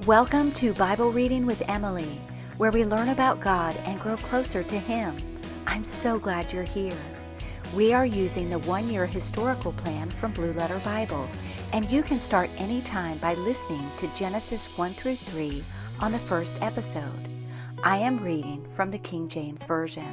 Welcome to Bible Reading with Emily, where we learn about God and grow closer to Him. I'm so glad you're here. We are using the one-year historical plan from Blue Letter Bible, and you can start anytime by listening to Genesis 1 through 3 on the first episode. I am reading from the King James Version.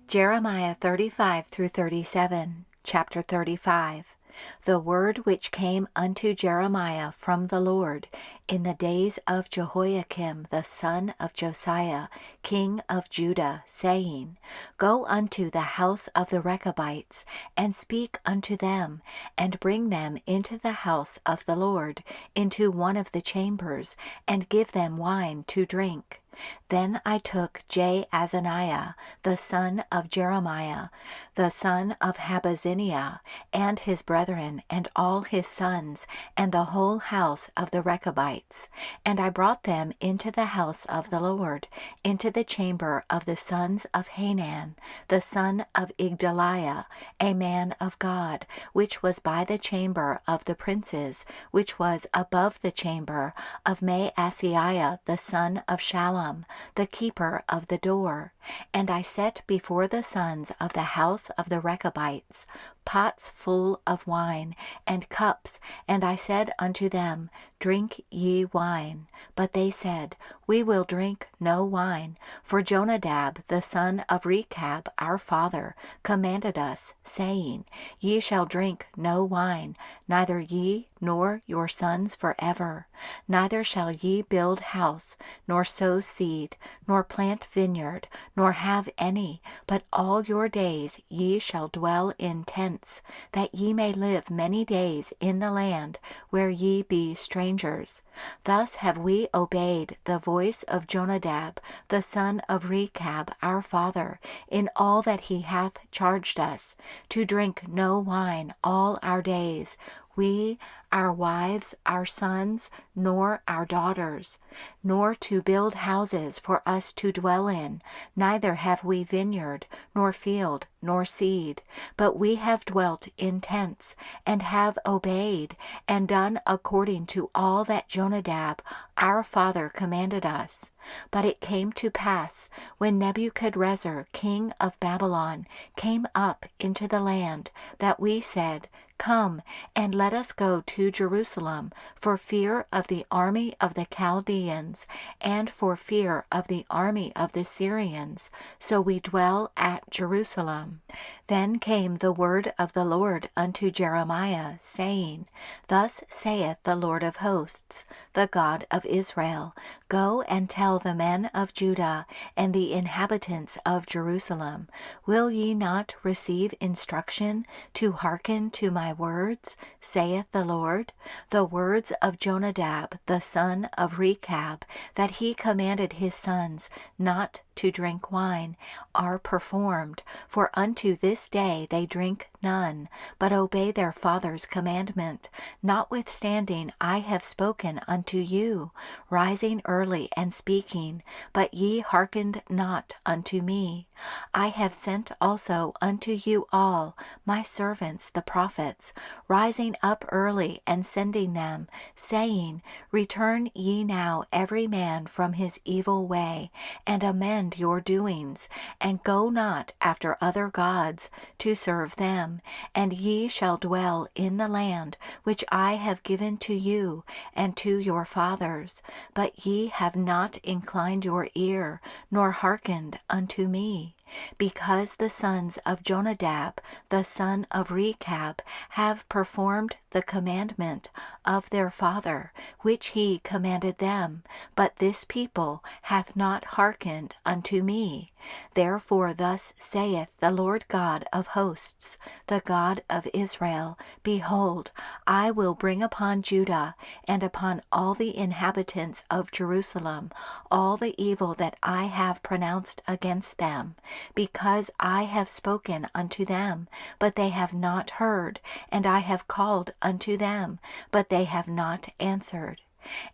Jeremiah 35 through 37, chapter 35. The word which came unto Jeremiah from the Lord in the days of Jehoiakim the son of Josiah, king of Judah, saying, Go unto the house of the Rechabites, and speak unto them, and bring them into the house of the Lord, into one of the chambers, and give them wine to drink. Then I took Jaazaniah, the son of Jeremiah, the son of Habazziniah, and his brethren, and all his sons, and the whole house of the Rechabites. And I brought them into the house of the Lord, into the chamber of the sons of Hanan, the son of Igdaliah, a man of God, which was by the chamber of the princes, which was above the chamber of Maaseiah, the son of Shallum, the keeper of the door. And I set before the sons of the house of the Rechabites pots full of wine, and cups, and I said unto them, Drink ye wine. But they said, We will drink no wine, for Jonadab the son of Rechab our father commanded us, saying, Ye shall drink no wine, neither ye nor your sons forever. Neither shall ye build house, nor sow seed, nor plant vineyard, nor have any, but all your days ye shall dwell in tents, that ye may live many days in the land where ye be strangers. Thus have we obeyed the voice of Jonadab, the son of Rechab our father, in all that he hath charged us, to drink no wine all our days, we, our wives, our sons, nor our daughters, nor to build houses for us to dwell in, neither have we vineyard, nor field, nor seed, but we have dwelt in tents, and have obeyed, and done according to all that Jonadab our father commanded us. But it came to pass, when Nebuchadrezzar king of Babylon came up into the land, that we said, Come, and let us go to Jerusalem, for fear of the army of the Chaldeans, and for fear of the army of the Syrians. So we dwell at Jerusalem. Then came the word of the Lord unto Jeremiah, saying, Thus saith the Lord of hosts, the God of Israel, Go and tell the men of Judah and the inhabitants of Jerusalem, Will ye not receive instruction to hearken to my words, saith the Lord? The words of Jonadab the son of Rechab, that he commanded his sons not to drink wine, are performed, for unto this day they drink none, but obey their father's commandment. Notwithstanding I have spoken unto you, rising early and speaking, but ye hearkened not unto me. I have sent also unto you all my servants the prophets, rising up early and sending them, saying, Return ye now every man from his evil way, and amend your doings, and go not after other gods to serve them, and ye shall dwell in the land which I have given to you and to your fathers. But ye have not inclined your ear, nor hearkened unto me. Because the sons of Jonadab, the son of Rechab, have performed the commandment of their father, which he commanded them, but this people hath not hearkened unto me. Therefore thus saith the Lord God of hosts, the God of Israel, Behold, I will bring upon Judah and upon all the inhabitants of Jerusalem all the evil that I have pronounced against them, because I have spoken unto them, but they have not heard, and I have called unto them, but they have not answered.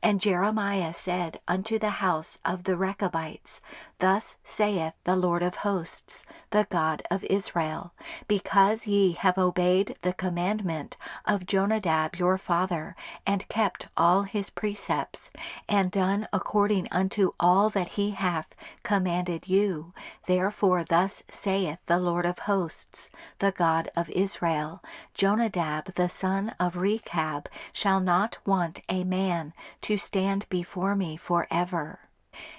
And Jeremiah said unto the house of the Rechabites, Thus saith the Lord of hosts, the God of Israel, because ye have obeyed the commandment of Jonadab your father, and kept all his precepts, and done according unto all that he hath commanded you, therefore thus saith the Lord of hosts, the God of Israel, Jonadab the son of Rechab shall not want a man to stand before me forever.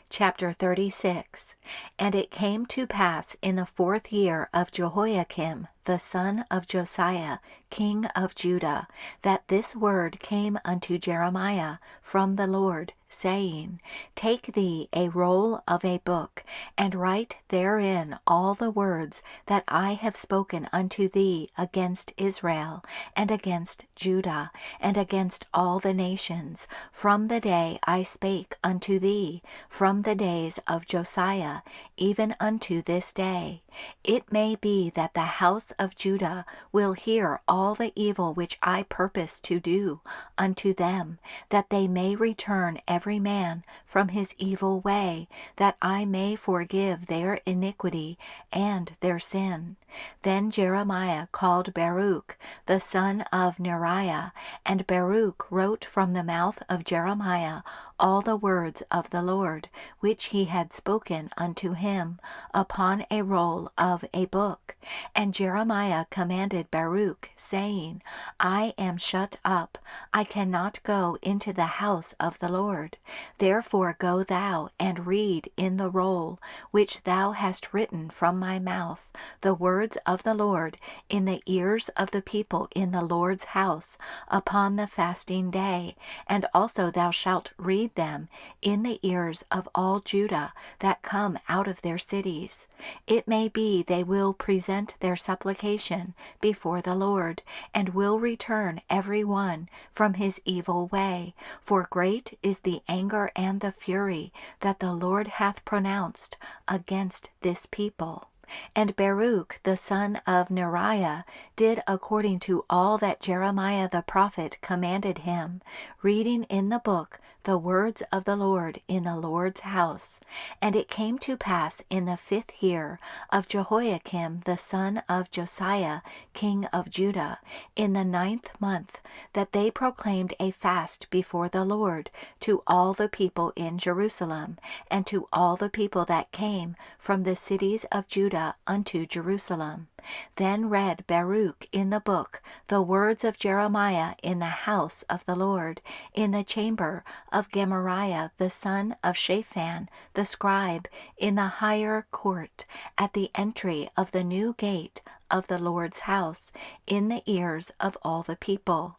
Chapter 36. And it came to pass in the 4th year of Jehoiakim, the son of Josiah, king of Judah, that this word came unto Jeremiah from the Lord, saying, Take thee a roll of a book, and write therein all the words that I have spoken unto thee against Israel, and against Judah, and against all the nations, from the day I spake unto thee, from the days of Josiah, even unto this day. It may be that the house of Judah will hear all the evil which I purpose to do unto them, that they may return every man from his evil way, that I may forgive their iniquity and their sin. Then Jeremiah called Baruch, the son of Neriah, and Baruch wrote from the mouth of Jeremiah all the words of the Lord, which he had spoken unto him, upon a roll of a book. And Jeremiah commanded Baruch, saying, I am shut up, I cannot go into the house of the Lord. Therefore go thou and read in the roll, which thou hast written from my mouth, the words of the Lord in the ears of the people in the Lord's house, upon the fasting day, and also thou shalt read them in the ears of all Judah that come out of their cities. It may be they will present their supplication before the Lord, and will return every one from his evil way, for great is the anger and the fury that the Lord hath pronounced against this people. And Baruch the son of Neriah did according to all that Jeremiah the prophet commanded him, reading in the book the words of the Lord in the Lord's house. And it came to pass in the 5th year of Jehoiakim the son of Josiah, king of Judah, in the 9th month, that they proclaimed a fast before the Lord to all the people in Jerusalem, and to all the people that came from the cities of Judah unto Jerusalem. Then read Baruch in the book the words of Jeremiah in the house of the Lord, in the chamber of Gemariah the son of Shaphan the scribe, in the higher court, at the entry of the new gate of the Lord's house, in the ears of all the people.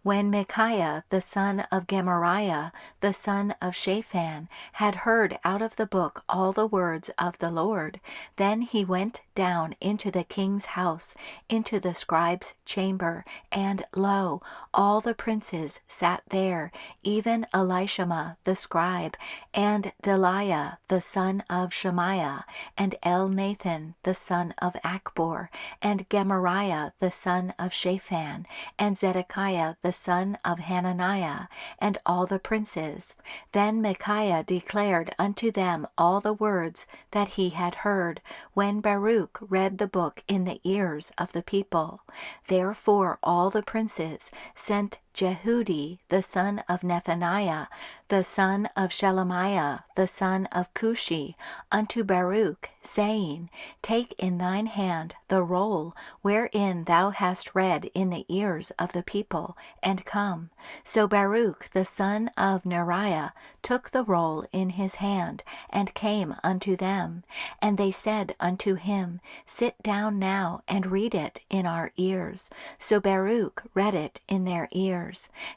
When Micaiah the son of Gemariah the son of Shaphan had heard out of the book all the words of the Lord, then he went down into the king's house, into the scribe's chamber, and lo, all the princes sat there, even Elishama the scribe, and Delaiah the son of Shemaiah, and Elnathan the son of Achbor, and Gemariah the son of Shaphan, and Zedekiah the son of Hananiah, and all the princes. Then Micaiah declared unto them all the words that he had heard, when Baruch read the book in the ears of the people. Therefore all the princes sent Jehudi the son of Nethaniah, the son of Shelemiah, the son of Cushi, unto Baruch, saying, Take in thine hand the roll wherein thou hast read in the ears of the people, and come. So Baruch the son of Neriah took the roll in his hand, and came unto them. And they said unto him, Sit down now, and read it in our ears. So Baruch read it in their ears.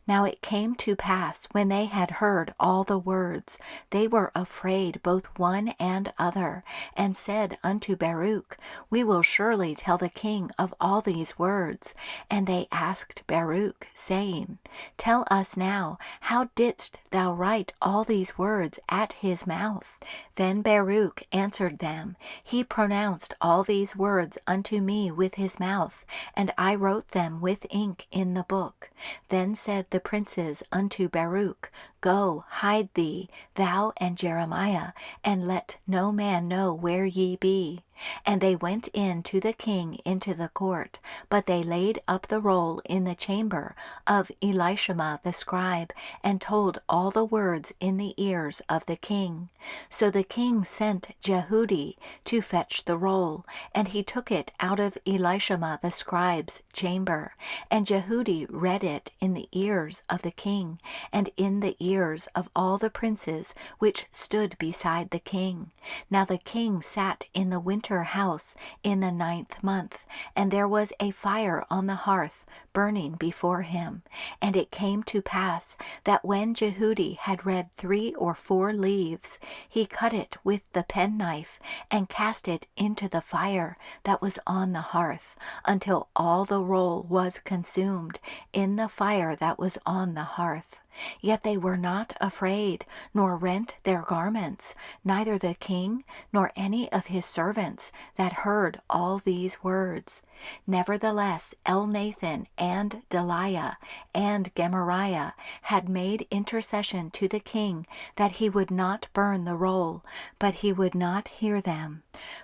Now it came to pass, when they had heard all the words, they were afraid both one and other, and said unto Baruch, We will surely tell the king of all these words. And they asked Baruch, saying, Tell us now, how didst thou write all these words at his mouth? Then Baruch answered them, He pronounced all these words unto me with his mouth, and I wrote them with ink in the book. Then said the princes unto Baruch, Go, hide thee, thou and Jeremiah, and let no man know where ye be. And they went in to the king into the court, but they laid up the roll in the chamber of Elishama the scribe, and told all the words in the ears of the king. So the king sent Jehudi to fetch the roll, and he took it out of Elishama the scribe's chamber. And Jehudi read it in the ears of the king, and in the ears of all the princes which stood beside the king. Now the king sat in the winter house in the 9th month, and there was a fire on the hearth burning before him. And it came to pass that when Jehudi had read 3 or 4 leaves, he cut it with the penknife, and cast it into the fire that was on the hearth, until all the roll was consumed in the fire that was on the hearth. Yet they were not afraid, nor rent their garments, neither the king, nor any of his servants that heard all these words. Nevertheless Elnathan and Delaiah and Gemariah had made intercession to the king that he would not burn the roll, but he would not hear them.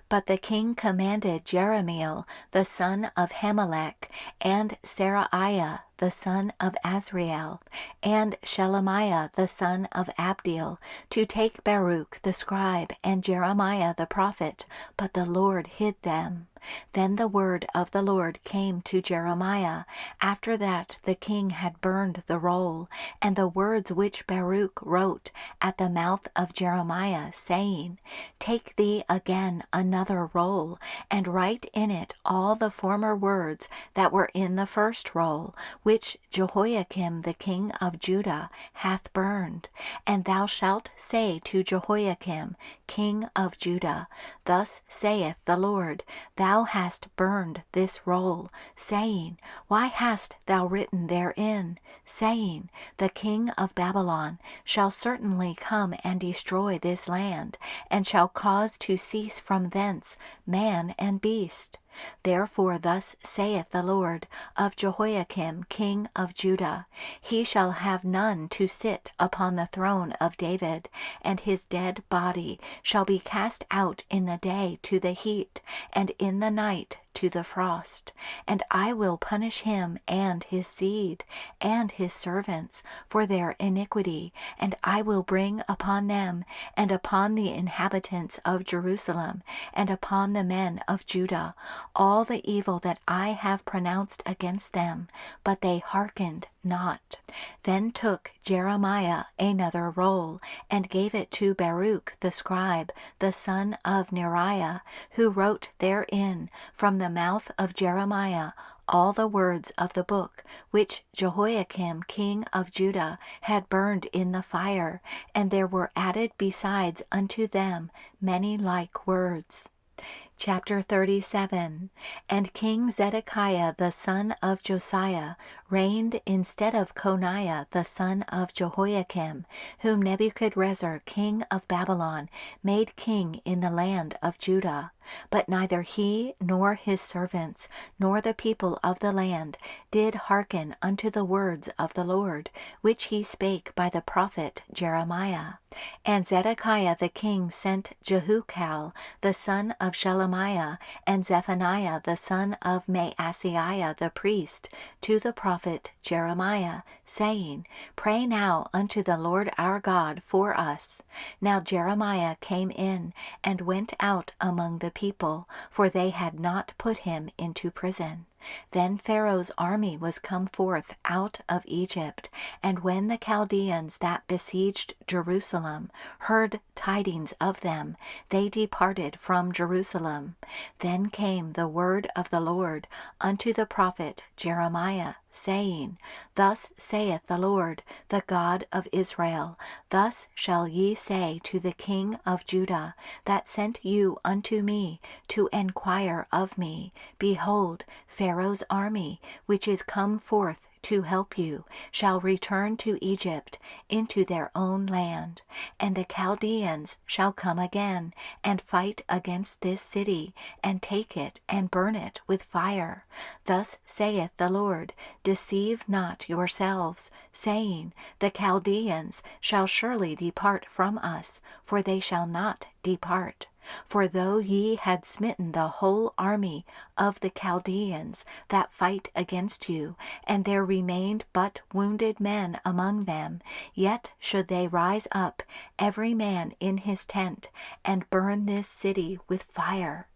But the king commanded Jerahmeel the son of Hamelech, and Seraiah the son of Azriel, and Shelemiah the son of Abdiel, to take Baruch the scribe and Jeremiah the prophet, but the Lord hid them. Then the word of the Lord came to Jeremiah, after that the king had burned the roll, and the words which Baruch wrote at the mouth of Jeremiah, saying, Take thee again another roll, and write in it all the former words that were in the first roll, which Jehoiakim the king of Judah hath burned. And thou shalt say to Jehoiakim king of Judah, Thus saith the Lord, Thou hast burned this roll, saying, Why hast thou written therein, saying, The king of Babylon shall certainly come and destroy this land, and shall cause to cease from thence man and beast? Therefore thus saith the Lord of Jehoiakim king of Judah, He shall have none to sit upon the throne of David, and his dead body shall be cast out in the day to the heat, and in the night to the frost. And I will punish him and his seed and his servants for their iniquity, and I will bring upon them and upon the inhabitants of Jerusalem and upon the men of Judah all the evil that I have pronounced against them, but they hearkened not. Then took Jeremiah another roll, and gave it to Baruch the scribe, the son of Neriah, who wrote therein from the mouth of Jeremiah all the words of the book which Jehoiakim king of Judah had burned in the fire, and there were added besides unto them many like words. Chapter 37. And King Zedekiah the son of Josiah reigned instead of Coniah the son of Jehoiakim, whom Nebuchadrezzar king of Babylon made king in the land of Judah. But neither he nor his servants nor the people of the land did hearken unto the words of the Lord, which he spake by the prophet Jeremiah. And Zedekiah the king sent Jehukal the son of Shelemiah, and Zephaniah the son of Maaseiah the priest, to the prophet Jeremiah, saying, Pray now unto the Lord our God for us. Now Jeremiah came in, and went out among the people, for they had not put him into prison. Then Pharaoh's army was come forth out of Egypt, and when the Chaldeans that besieged Jerusalem heard tidings of them, they departed from Jerusalem. Then came the word of the Lord unto the prophet Jeremiah, saying, Thus saith the Lord, the God of Israel, Thus shall ye say to the king of Judah, that sent you unto me to enquire of me, Behold, Pharaoh's army, which is come forth to help you shall return to Egypt into their own land, and the Chaldeans shall come again and fight against this city, and take it and burn it with fire. Thus saith the Lord, deceive not yourselves, saying, the Chaldeans shall surely depart from us, for they shall not depart. For though ye had smitten the whole army of the Chaldeans that fight against you, and there remained but wounded men among them, yet should they rise up, every man in his tent, and burn this city with fire.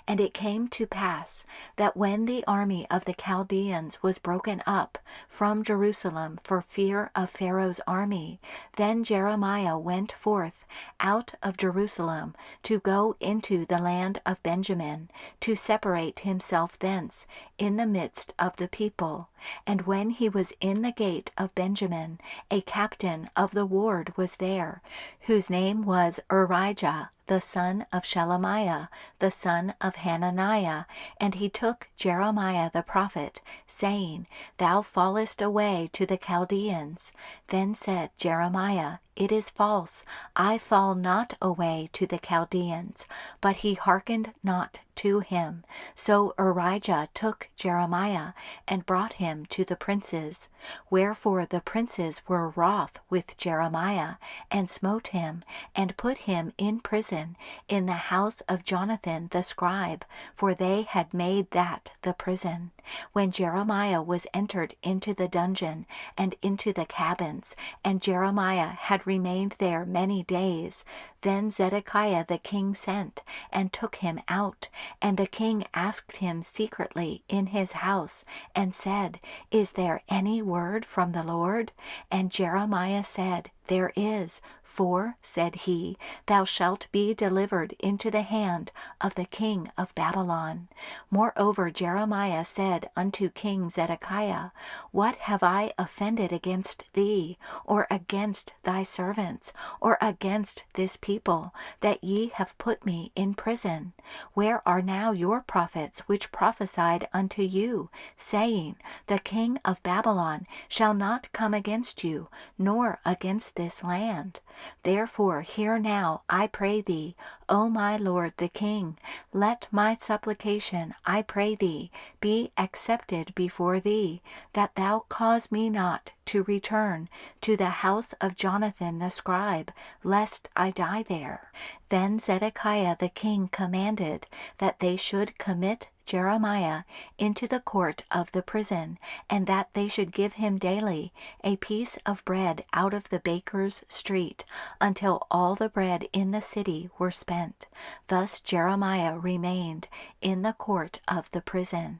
And it came to pass that when the army of the Chaldeans was broken up from Jerusalem for fear of Pharaoh's army, then Jeremiah went forth out of Jerusalem to go into the land of Benjamin, to separate himself thence in the midst of the people. And when he was in the gate of Benjamin, a captain of the ward was there, whose name was Urijah, the son of Shelemiah, the son of Hananiah, and he took Jeremiah the prophet, saying, Thou fallest away to the Chaldeans. Then said Jeremiah, It is false, I fall not away to the Chaldeans. But he hearkened not to him. So Urijah took Jeremiah and brought him to the princes. Wherefore the princes were wroth with Jeremiah, and smote him, and put him in prison in the house of Jonathan the scribe, for they had made that the prison. When Jeremiah was entered into the dungeon and into the cabins, and Jeremiah had remained there many days, then Zedekiah the king sent, and took him out. And the king asked him secretly in his house, and said, Is there any word from the Lord? And Jeremiah said, There is, for, said he, thou shalt be delivered into the hand of the king of Babylon. Moreover Jeremiah said unto King Zedekiah, What have I offended against thee, or against thy servants, or against this people, that ye have put me in prison? Where are now your prophets which prophesied unto you, saying, The king of Babylon shall not come against you, nor against this land? Therefore hear now, I pray thee, O my lord the king, let my supplication, I pray thee, be accepted before thee, that thou cause me not to return to the house of Jonathan the scribe, lest I die there. Then Zedekiah the king commanded that they should commit Jeremiah into the court of the prison, and that they should give him daily a piece of bread out of the baker's street, until all the bread in the city were spent. Thus Jeremiah remained in the court of the prison.